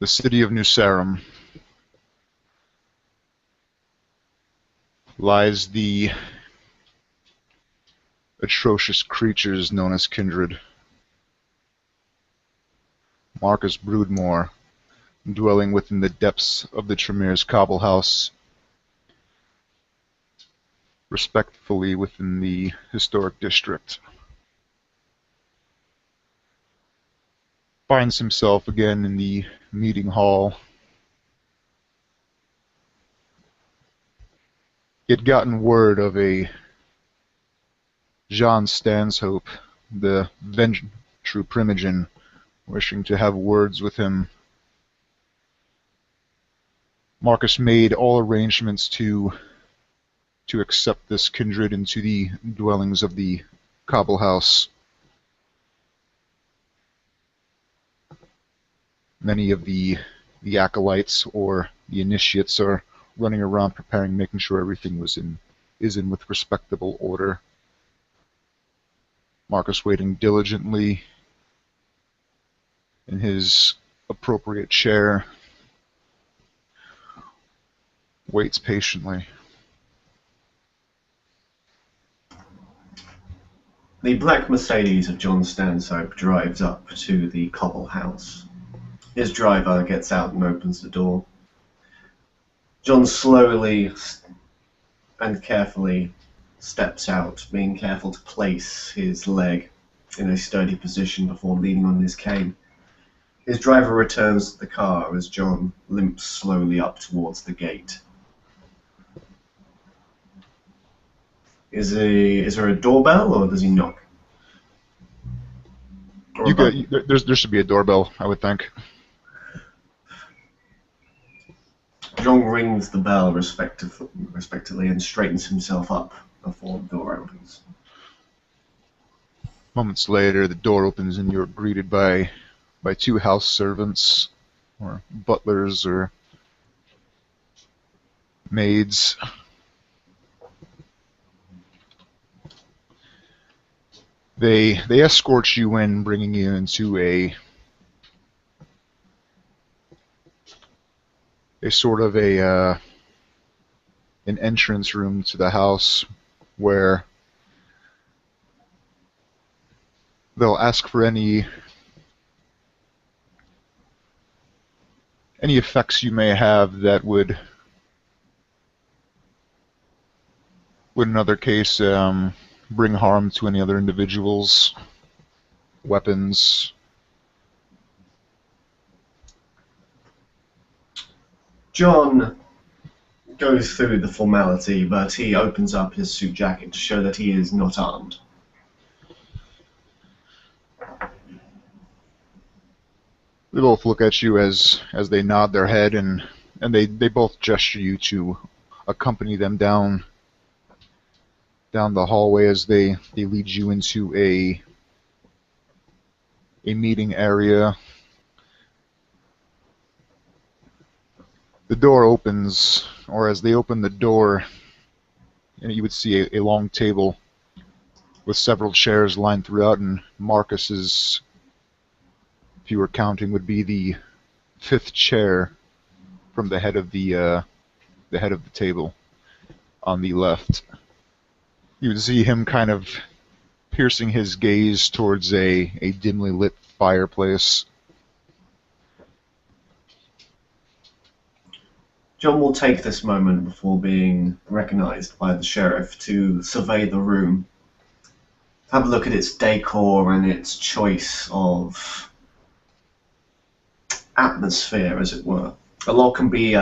The city of New Sarum lies the atrocious creatures known as kindred. Marcus Broodmore, dwelling within the depths of the Tremere's cobble house, respectfully within the historic district, finds himself again in the meeting hall. He had gotten word of a Jean Stanshope, the True Primogen, wishing to have words with him. Marcus made all arrangements to accept this kindred into the dwellings of the Cobble House. Many of the acolytes or the initiates are running around preparing, making sure everything is in with respectable order. Marcus waiting diligently in his appropriate chair, waits patiently. The black Mercedes of John Stansope drives up to the Cobble House. His driver gets out and opens the door. John slowly and carefully steps out, being careful to place his leg in a sturdy position before leaning on his cane. His driver returns to the car as John limps slowly up towards the gate. Is there a doorbell, or does he knock? There should be a doorbell, I would think. John rings the bell respectively and straightens himself up before the door opens. Moments later, the door opens and you're greeted by two house servants, or butlers, or maids. They escort you in, bringing you into a sort of an entrance room to the house, where they'll ask for any effects you may have that would in another case bring harm to any other individuals, weapons. John goes through the formality, but he opens up his suit jacket to show that he is not armed. They both look at you as they nod their head, and they both gesture you to accompany them down the hallway as they lead you into a meeting area. The door opens, or as they open the door, you would see a long table with several chairs lined throughout, and Marcus's, if you were counting, would be the fifth chair from the head of the table on the left. You would see him kind of piercing his gaze towards a dimly lit fireplace. John will take this moment before being recognized by the sheriff to survey the room, have a look at its decor and its choice of atmosphere, as it were. A lot can be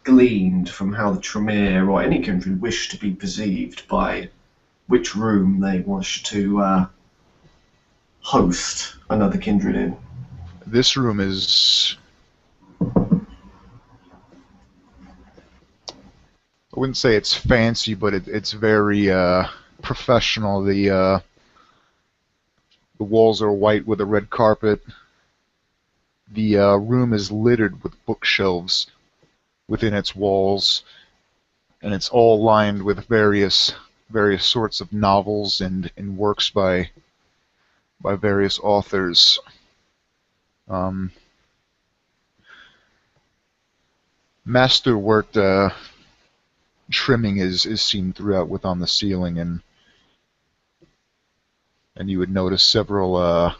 gleaned from how the Tremere or any kindred wish to be perceived by which room they wish to host another kindred in. This room is, I wouldn't say it's fancy, but it's very professional. The walls are white with a red carpet. The room is littered with bookshelves within its walls, and it's all lined with various sorts of novels and works by various authors. Masterwork trimming is seen throughout with on the ceiling, and you would notice several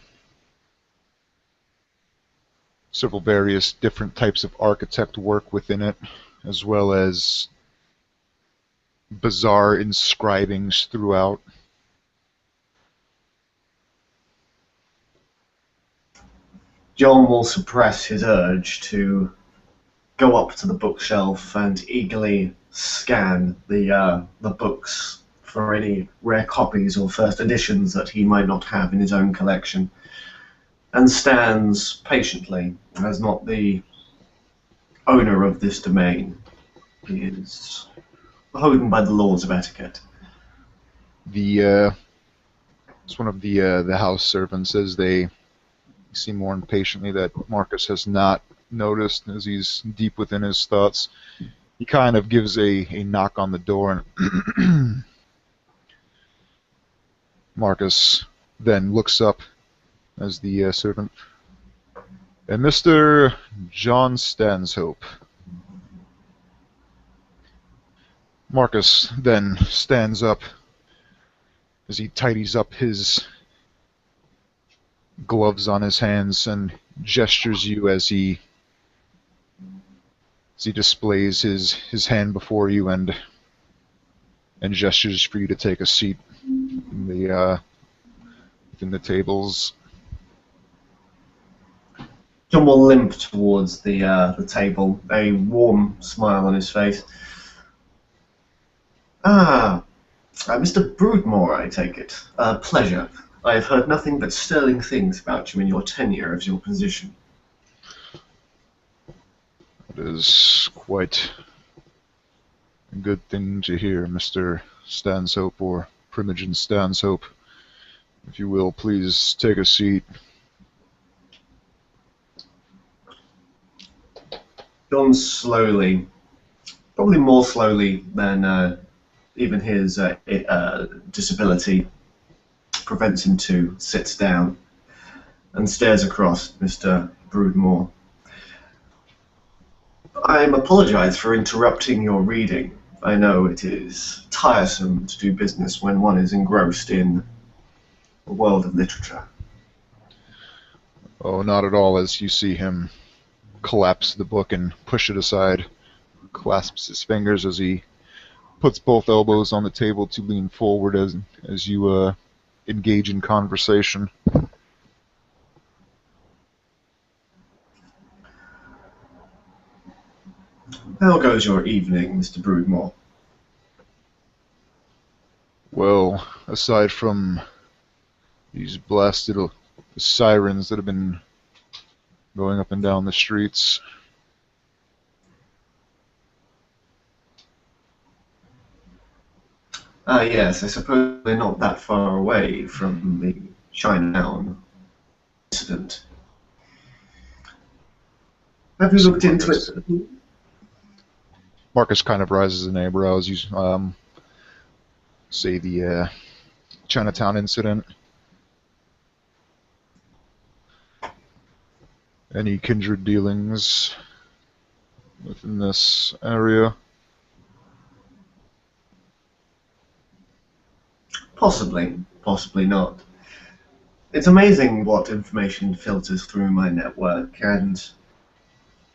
various different types of architect work within it, as well as bizarre inscribings throughout. John will suppress his urge to go up to the bookshelf and eagerly scan the books for any rare copies or first editions that he might not have in his own collection, and stands patiently as not the owner of this domain. He is beholden by the laws of etiquette. The it's one of the house servants as they seem more impatiently that Marcus has not noticed as he's deep within his thoughts. He kind of gives a knock on the door, and Marcus then looks up as the servant. And Mr. John Stanhope. Marcus then stands up as he tidies up his gloves on his hands and gestures you as he displays his hand before you and gestures for you to take a seat in within the tables. John will limp towards the table, a warm smile on his face. Mr. Broodmore, I take it. Pleasure. I have heard nothing but sterling things about you in your tenure of your position. It is quite a good thing to hear, Mr. Stanhope, or Primogen Stanhope. If you will, please take a seat. John slowly, probably more slowly than even his disability prevents him to, sits down and stares across Mr. Broodmore. I apologize for interrupting your reading. I know it is tiresome to do business when one is engrossed in the world of literature. Oh, not at all, as you see him collapse the book and push it aside, clasps his fingers as he puts both elbows on the table to lean forward as you engage in conversation. How goes your evening, Mr. Broodmore? Well, aside from these blasted sirens that have been going up and down the streets, Yes, I suppose we're not that far away from the Chinatown incident. Have you looked into it? Marcus kind of rises an eyebrow as you say the Chinatown incident. Any kindred dealings within this area? Possibly, possibly not. It's amazing what information filters through my network and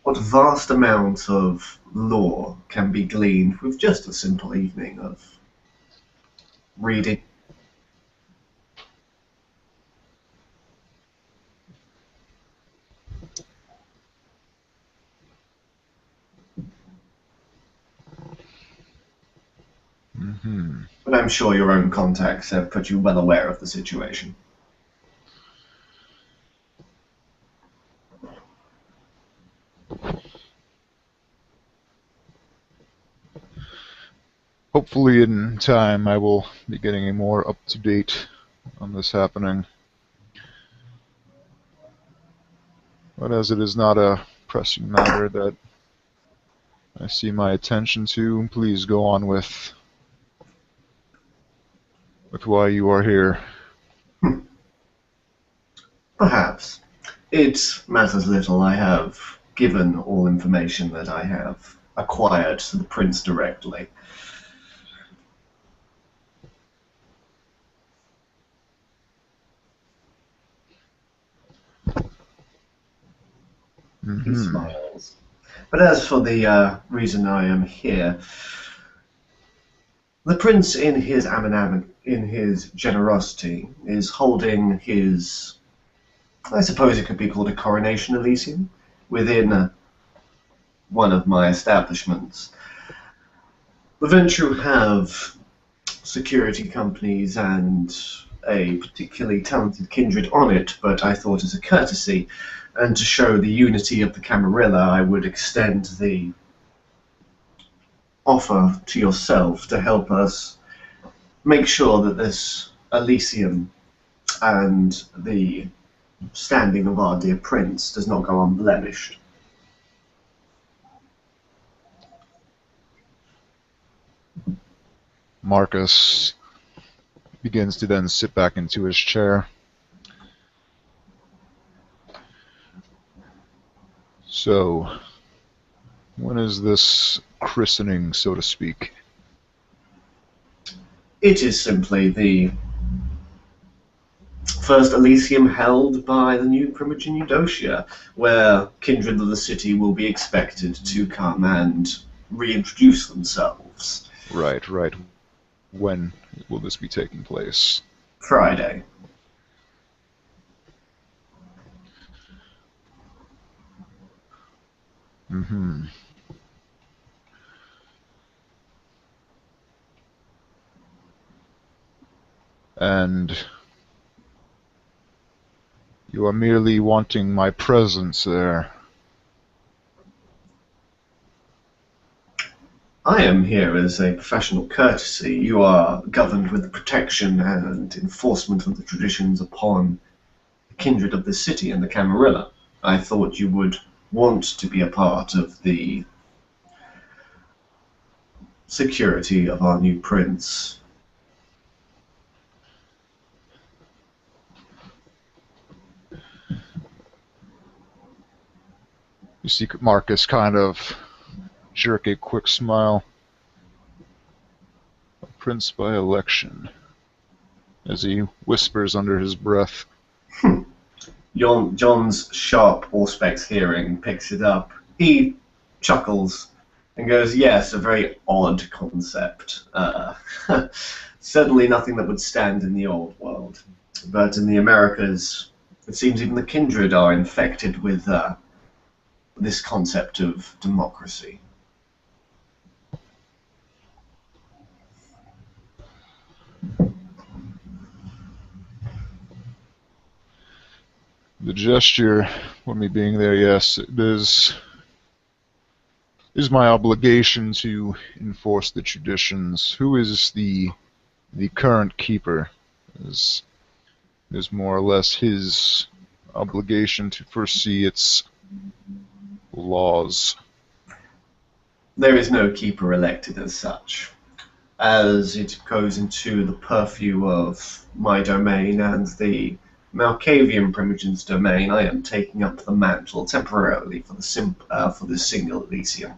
what vast amounts of lore can be gleaned with just a simple evening of reading. Mm-hmm. But I'm sure your own contacts have put you well aware of the situation. Hopefully in time I will be getting a more up-to-date on this happening. But as it is not a pressing matter that I see my attention to, please go on with why you are here. Perhaps. It matters little. I have given all information that I have. acquired to the prince directly. He Hmm. smiles. But as for the reason I am here, the prince, in his generosity, is holding his, I suppose it could be called a coronation Elysium, within one of my establishments. The venture have security companies and a particularly talented kindred on it, but I thought as a courtesy and to show the unity of the Camarilla, I would extend the offer to yourself to help us make sure that this Elysium and the standing of our dear prince does not go unblemished. Marcus begins to then sit back into his chair. So, when is this christening, so to speak? It is simply the first Elysium held by the new Primogen Eudocia, where kindred of the city will be expected to come and reintroduce themselves. Right, right. When will this be taking place? Friday. Hmm. And you are merely wanting my presence there. I am here as a professional courtesy. You are governed with the protection and enforcement of the traditions upon the kindred of the city and the Camarilla. I thought you would want to be a part of the security of our new prince. You see Marcus kind of jerk a quick smile. A prince by election, as he whispers under his breath. John's sharp Auspex hearing picks it up. He chuckles and goes, yes, a very odd concept. Certainly nothing that would stand in the old world. But in the Americas, it seems even the kindred are infected with this concept of democracy. The gesture, with me being there, yes, it is my obligation to enforce the traditions. Who is the current keeper? Is more or less his obligation to foresee its laws. There is no keeper elected as such. As it goes into the purview of my domain and the Malkavian Primogen's domain, I am taking up the mantle temporarily for the single Elysium.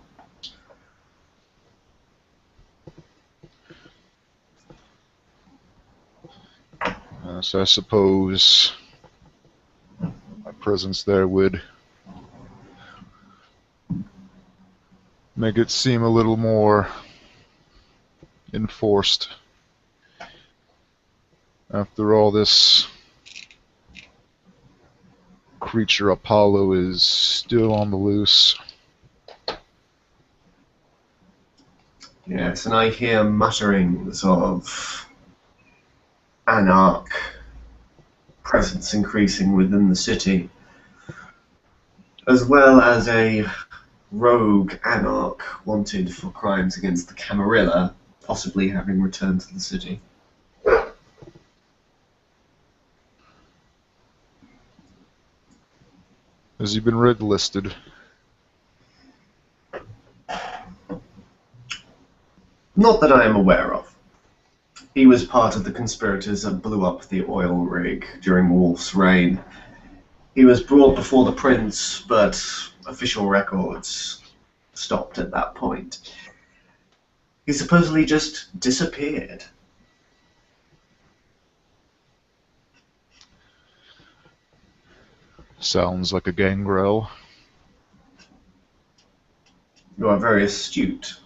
So I suppose my presence there would make it seem a little more enforced. After all, this creature Apollo is still on the loose. Yes, and I hear mutterings of anarch presence increasing within the city, as well as a rogue anarch wanted for crimes against the Camarilla, possibly having returned to the city. Has he been red listed? Not that I am aware of. He was part of the conspirators that blew up the oil rig during Wolf's reign. He was brought before the prince, but official records stopped at that point. He supposedly just disappeared. Sounds like a gangrel. You are very astute.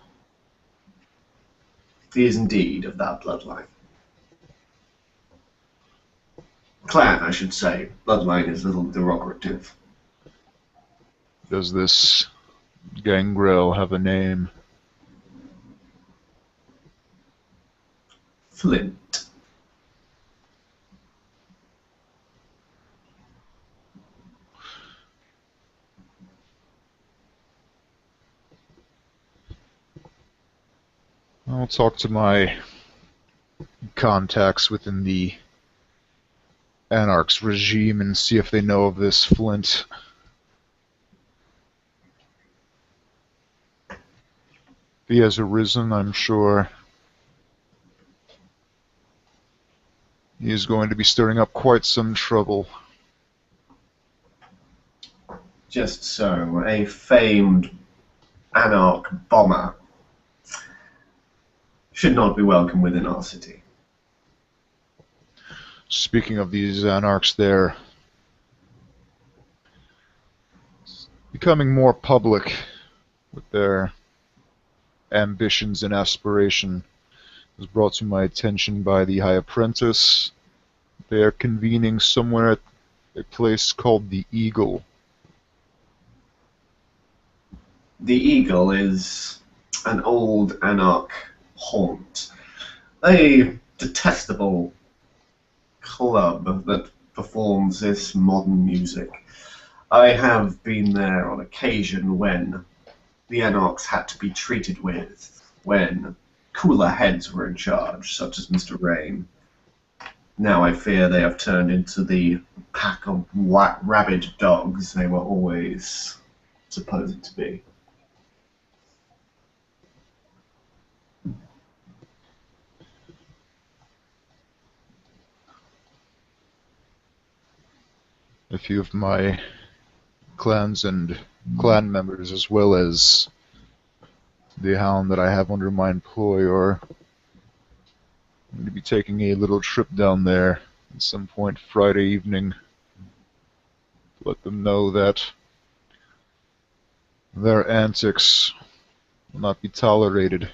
He is indeed of that bloodline. Clan, I should say. Bloodline is a little derogative. Does this gangrel have a name? Flint. I'll talk to my contacts within the Anarch's regime and see if they know of this Flint. If he has arisen, I'm sure he is going to be stirring up quite some trouble. Just so, a famed Anarch bomber should not be welcome within our city. Speaking of these Anarchs, they're becoming more public with their ambitions and aspiration. It was brought to my attention by the High Apprentice. They are convening somewhere at a place called the Eagle. The Eagle is an old Anarch haunt. A detestable club that performs this modern music. I have been there on occasion when the Anarchs had to be treated with, when cooler heads were in charge, such as Mr. Rain. Now I fear they have turned into the pack of rabid dogs they were always supposed to be. A few of my clans and clan members, as well as the hound that I have under my employ, are going to be taking a little trip down there at some point Friday evening to let them know that their antics will not be tolerated,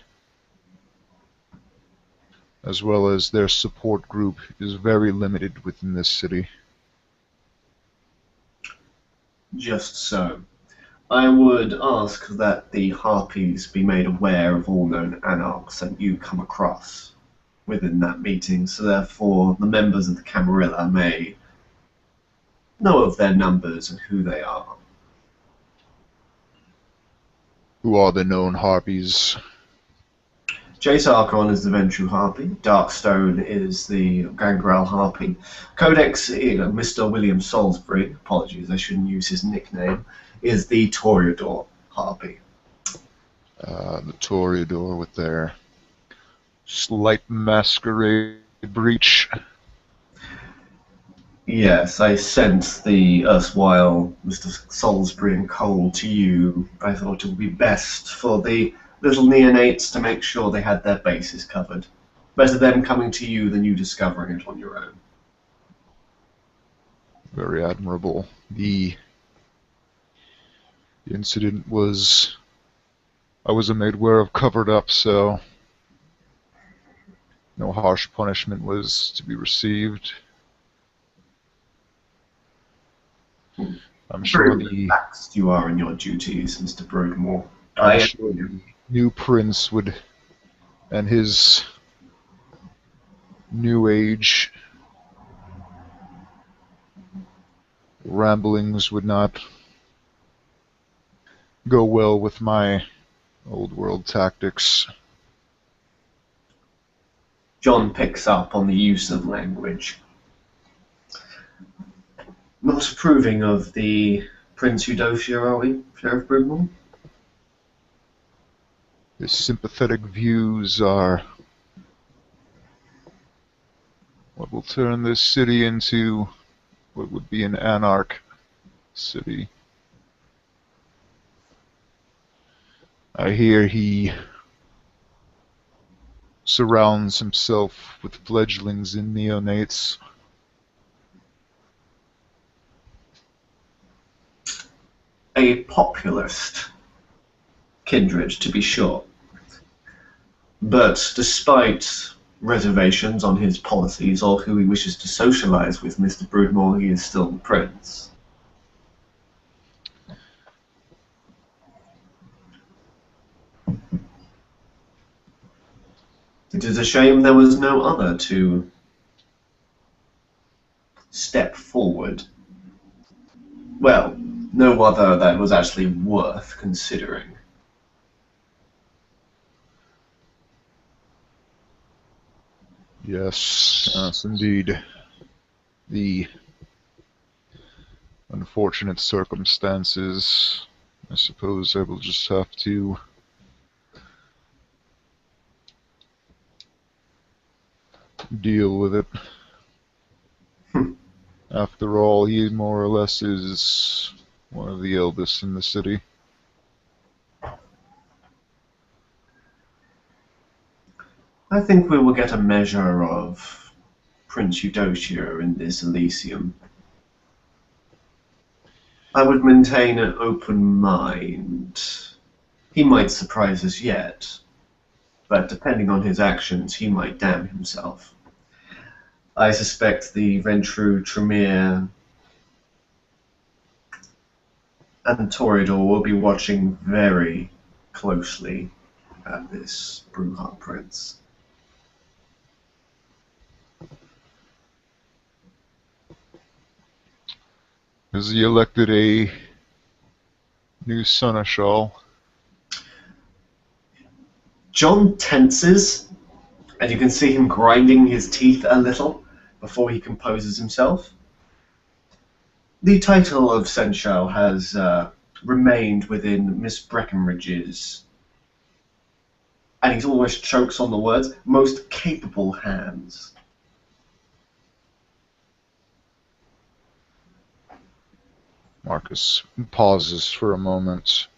as well as their support group is very limited within this city. Just so. I would ask that the Harpies be made aware of all known Anarchs that you come across within that meeting, so therefore the members of the Camarilla may know of their numbers and who they are. Who are the known harpies? Jace Archon is the Ventru Harpy, Darkstone is the Gangrel Harpy, Codex, Mr. William Salisbury, apologies, I shouldn't use his nickname, is the Toreador Harpy. The Toreador with their slight masquerade breach. Yes, I sent the erstwhile Mr. Salisbury and Cole to you. I thought it would be best for the little neonates to make sure they had their bases covered. Better them coming to you than you discovering it on your own. Very admirable. The incident was, I wasn't made aware of, covered up, so no harsh punishment was to be received. I'm sure Very the relaxed you are in your duties, Mr. Broadmoor. I'm I sure the new prince would, and his new age ramblings would not go well with my old world tactics. John picks up on the use of language. Not approving of the Prince Eudocia, are we, Sheriff Broadmoor? His sympathetic views are what will turn this city into what would be an anarch city. I hear he surrounds himself with fledglings and neonates. A populist kindred, to be sure. But despite reservations on his policies or who he wishes to socialize with Mr. Broodmore, he is still the prince. It is a shame there was no other to step forward. Well, no other that was actually worth considering. Yes, indeed. The unfortunate circumstances. I suppose I will just have to deal with it. After all, he more or less is one of the eldest in the city. I think we will get a measure of Prince Eudocia in this Elysium. I would maintain an open mind. He might surprise us yet, but depending on his actions, he might damn himself. I suspect the Ventru, Tremere, and Toreador will be watching very closely at this Brewhart Prince. Has he elected a new seneschal? John tenses, and you can see him grinding his teeth a little before he composes himself. The title of seneschal has remained within Miss Breckenridge's, and he always chokes on the words, most capable hands. Marcus pauses for a moment.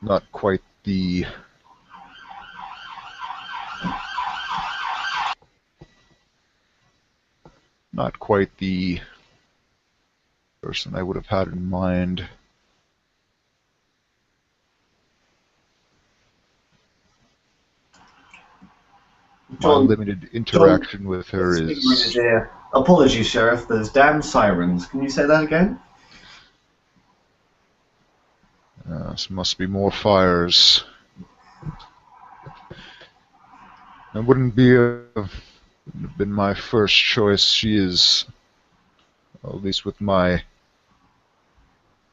Not quite the person I would have had in mind. My John, limited John interaction with her puts his finger in his is ear. Apologies, Sheriff, there's damn sirens. Can you say that again? this must be more fires. It wouldn't have been my first choice. She is, at least with my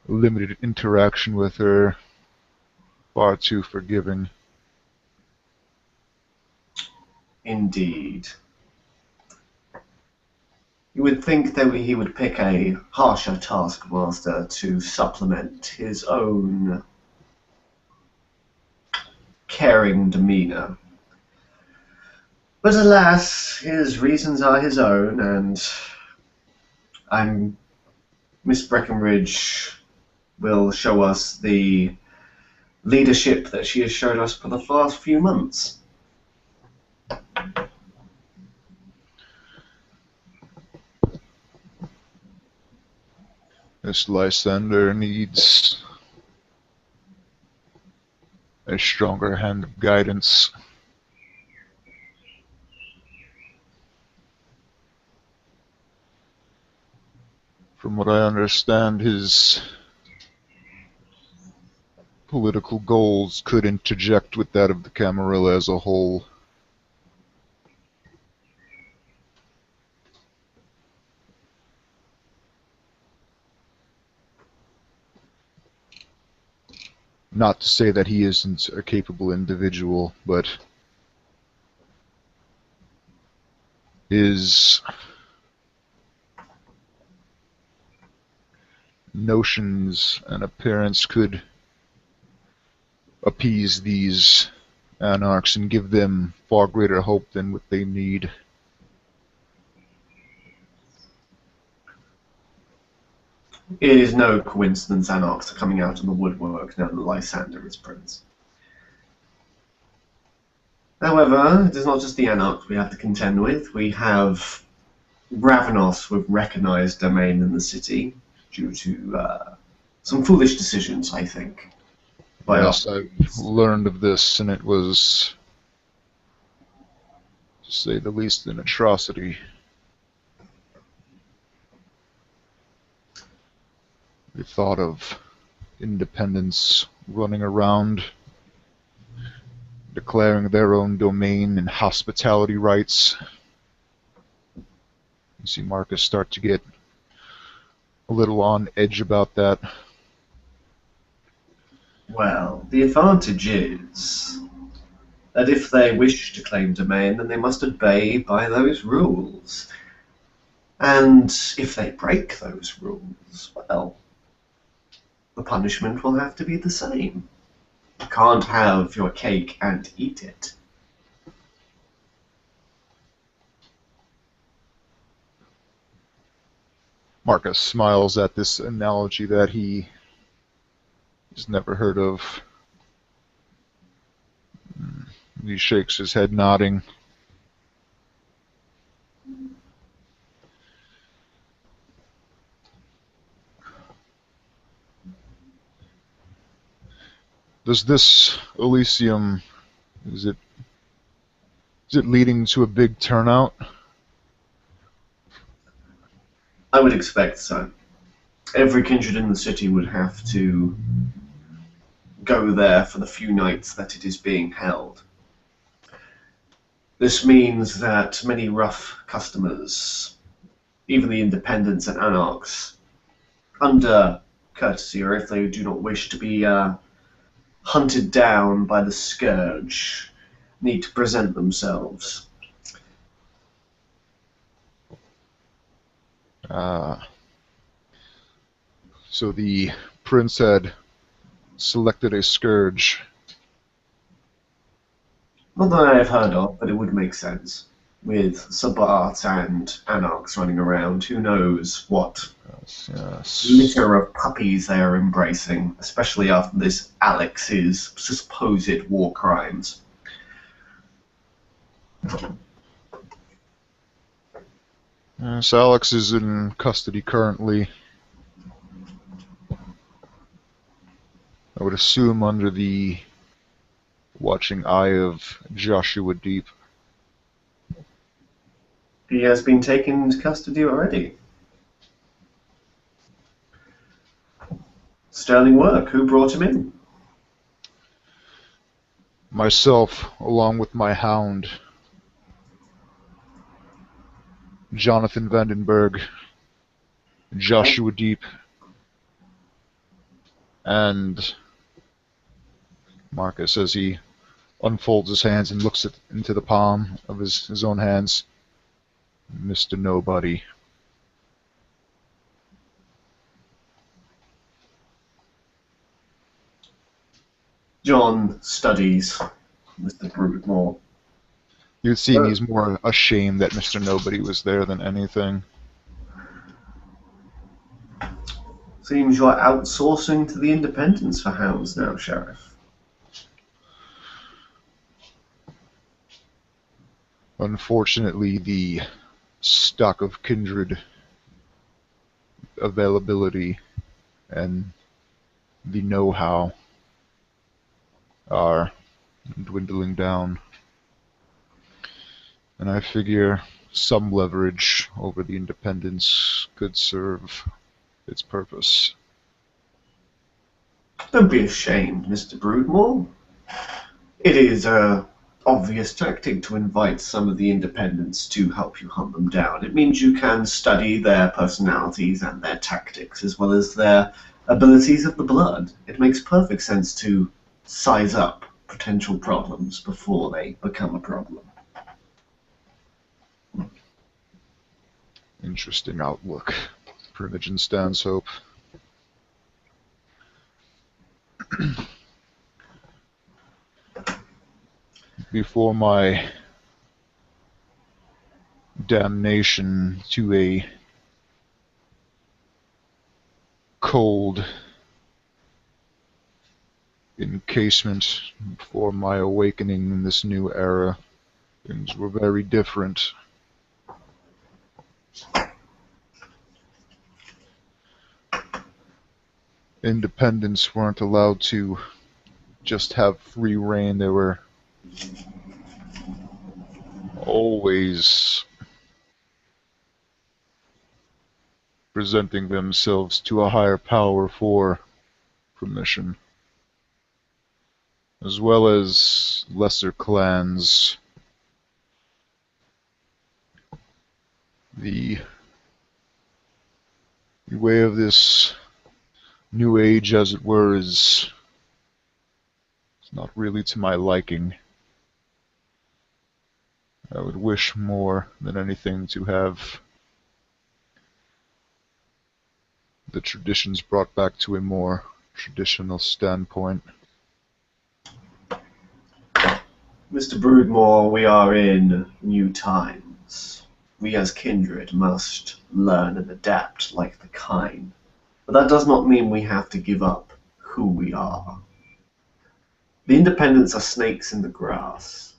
limited interaction with her, far too forgiving. Indeed. You would think that he would pick a harsher taskmaster to supplement his own caring demeanor. But alas, his reasons are his own, and Miss Breckenridge will show us the leadership that she has showed us for the last few months. This Lysander needs a stronger hand of guidance. From what I understand, his political goals could interject with that of the Camarilla as a whole. Not to say that he isn't a capable individual, but his notions and appearance could appease these anarchs and give them far greater hope than what they need. It is no coincidence Anarchs are coming out of the woodwork now that Lysander is prince. However, it is not just the Anarchs we have to contend with. We have Ravenos with recognized domain in the city due to some foolish decisions, I think, by our Yes, I've learned of this, and it was, to say the least, an atrocity. The thought of independents running around, declaring their own domain and hospitality rights. You see Marcus start to get a little on edge about that. Well, the advantage is that if they wish to claim domain, then they must obey by those rules. And if they break those rules, well, the punishment will have to be the same. You can't have your cake and eat it. Marcus smiles at this analogy that he's never heard of. He shakes his head, nodding. Does this Elysium, is it is it leading to a big turnout? I would expect so. Every kindred in the city would have to go there for the few nights that it is being held. This means that many rough customers, even the independents and anarchs, under courtesy or if they do not wish to be hunted down by the scourge, need to present themselves. Uh, so the prince had selected a scourge. Not that I have heard of, but it would make sense. With Sabbat and anarchs running around, who knows what Yes, yes. litter of puppies they are embracing, especially after this Alex's supposed war crimes. Yes, Alex is in custody currently. I would assume under the watching eye of Joshua Deep. He has been taken into custody already. Sterling work. Who brought him in? Myself, along with my hound, Jonathan Vandenberg, Joshua Deep, and Marcus, as he unfolds his hands and looks into the palm of his own hands, Mr. Nobody. John studies Mr. Broodmore. You'd seem he's more ashamed that Mr. Nobody was there than anything. Seems you're outsourcing to the independents for hounds now, Sheriff. Unfortunately, the stock of kindred availability and the know-how are dwindling down. And I figure some leverage over the independents could serve its purpose. Don't be ashamed, Mr. Broodmore. It is a obvious tactic to invite some of the independents to help you hunt them down. It means you can study their personalities and their tactics, as well as their abilities of the blood. It makes perfect sense to size up potential problems before they become a problem. Interesting outlook. Primogen Stanhope. Before my damnation to a cold encasement before my awakening in this new era. Things were very different. Independents weren't allowed to just have free reign. They were always presenting themselves to a higher power for permission, as well as lesser clans. The way of this new age, as it were, is not really to my liking. I would wish more than anything to have the traditions brought back to a more traditional standpoint. Mr. Broodmore, we are in new times. We as kindred must learn and adapt like the kind. But that does not mean we have to give up who we are. The independents are snakes in the grass.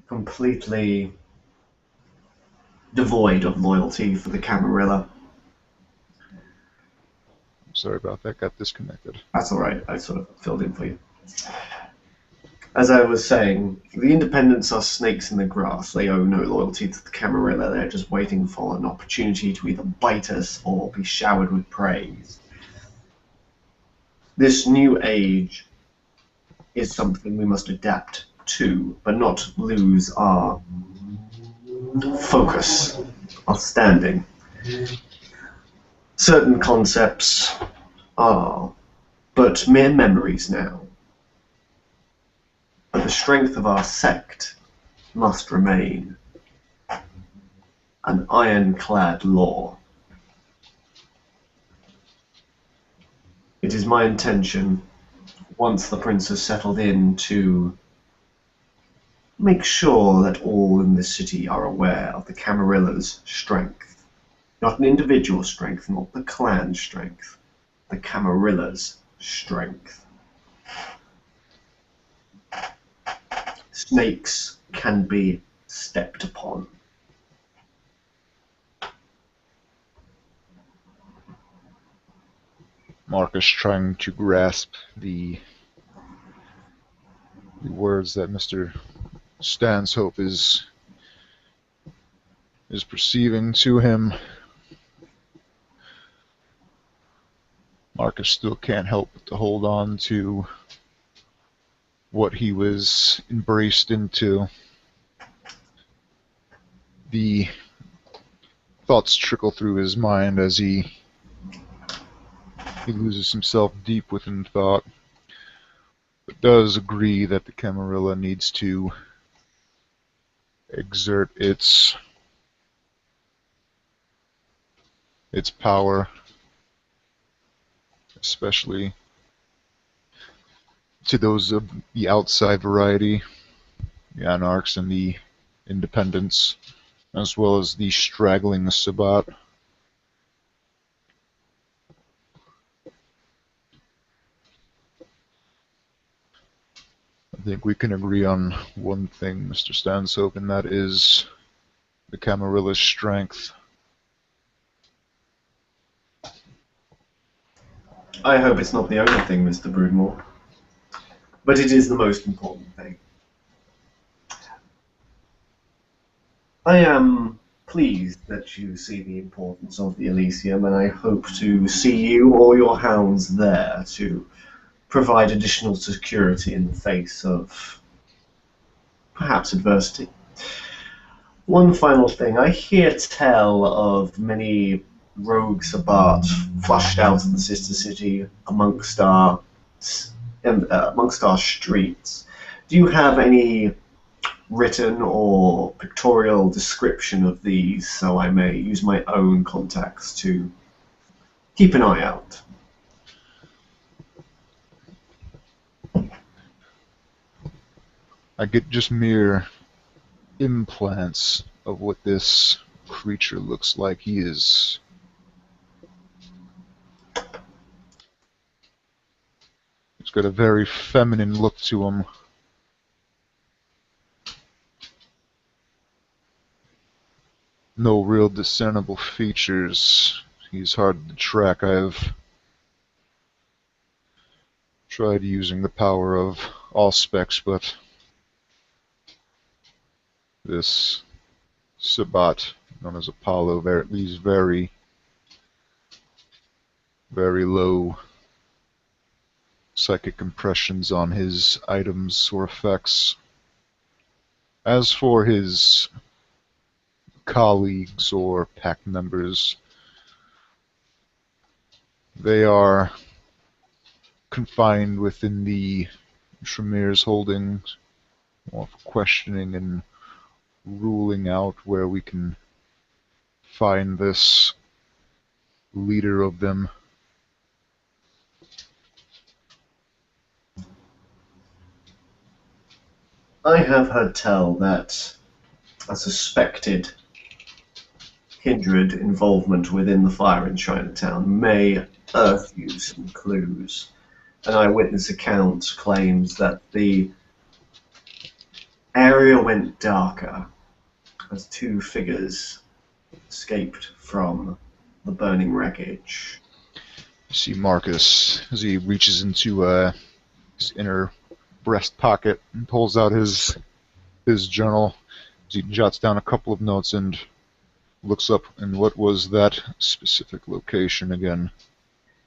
Completely devoid of loyalty for the Camarilla. I'm sorry about that, got disconnected. That's alright, I sort of filled in for you. As I was saying, the independents are snakes in the grass. They owe no loyalty to the Camarilla. They're just waiting for an opportunity to either bite us or be showered with praise. This new age is something we must adapt to, but not lose our focus, our standing. Certain concepts are but mere memories now. But the strength of our sect must remain an ironclad law. It is my intention, once the prince has settled in, to make sure that all in this city are aware of the Camarilla's strength. Not an individual strength, not the clan strength, the Camarilla's strength. Snakes can be stepped upon. Marcus trying to grasp the words that Mr. Stanhope is perceiving to him. Marcus still can't help but to hold on to what he was embraced into. The thoughts trickle through his mind as he loses himself deep within thought, but does agree that the Camarilla needs to exert its power, especially to those of the outside variety, the Anarchs and the Independents, as well as the straggling Sabbat. I think we can agree on one thing, Mr. Stanhope, and that is the Camarilla's strength. I hope it's not the only thing, Mr. Broodmore. But it is the most important thing. I am pleased that you see the importance of the Elysium, and I hope to see you or your hounds there to provide additional security in the face of perhaps adversity. One final thing, I hear tell of many rogue Sabbat flushed out of the sister city amongst our streets. Do you have any written or pictorial description of these, so I may use my own contacts to keep an eye out? I get just mere implants of what this creature looks like. He is It's got a very feminine look to him. No real discernible features. He's hard to track. I've tried using the power of all specs, but this Sabat, known as Apollo, these very, very low psychic impressions on his items or effects. As for his colleagues or pack members, they are confined within the Tremir's holdings, more for questioning and ruling out where we can find this leader of them. I have heard tell that a suspected kindred involvement within the fire in Chinatown may earth you some clues. An eyewitness account claims that the area went darker as two figures escaped from the burning wreckage. You see Marcus as he reaches into his inner breast pocket and pulls out his journal. As he jots down a couple of notes and looks up. And what was that specific location again?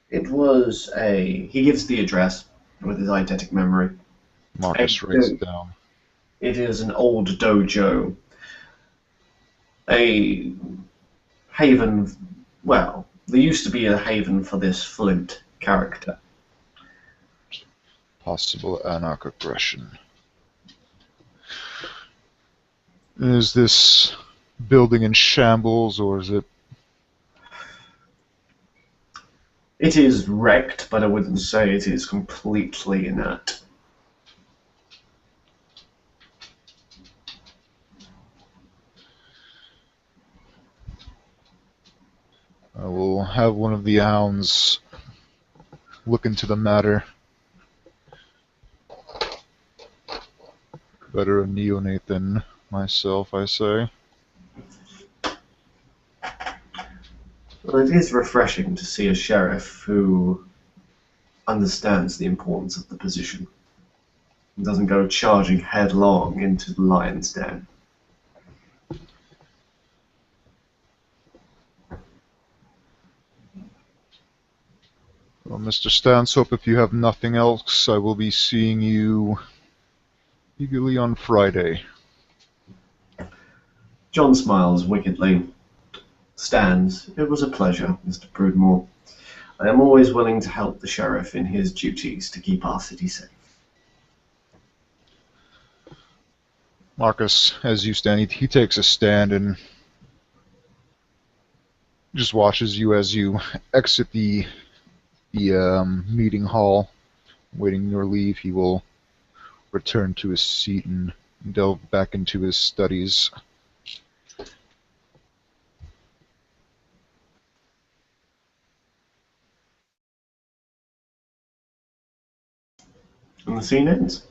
It was he gives the address with his eidetic memory. Marcus writes it down. It is an old dojo. A haven, well, there used to be a haven for this flute character. Possible anarch-aggression. Is this building in shambles, or is it... It is wrecked, but I wouldn't say it is completely inert. I will have one of the hounds look into the matter. Better a neonate than myself, I say. Well, it is refreshing to see a sheriff who understands the importance of the position and doesn't go charging headlong into the lion's den. Well, Mr. Stansope, if you have nothing else, I will be seeing you eagerly on Friday. John smiles wickedly, stands. It was a pleasure, Mr. Broodmore. I am always willing to help the sheriff in his duties to keep our city safe. Marcus, as you stand, he takes a stand and just watches you as you exit the meeting hall. Waiting your leave, he will return to his seat and delve back into his studies. And the scene ends.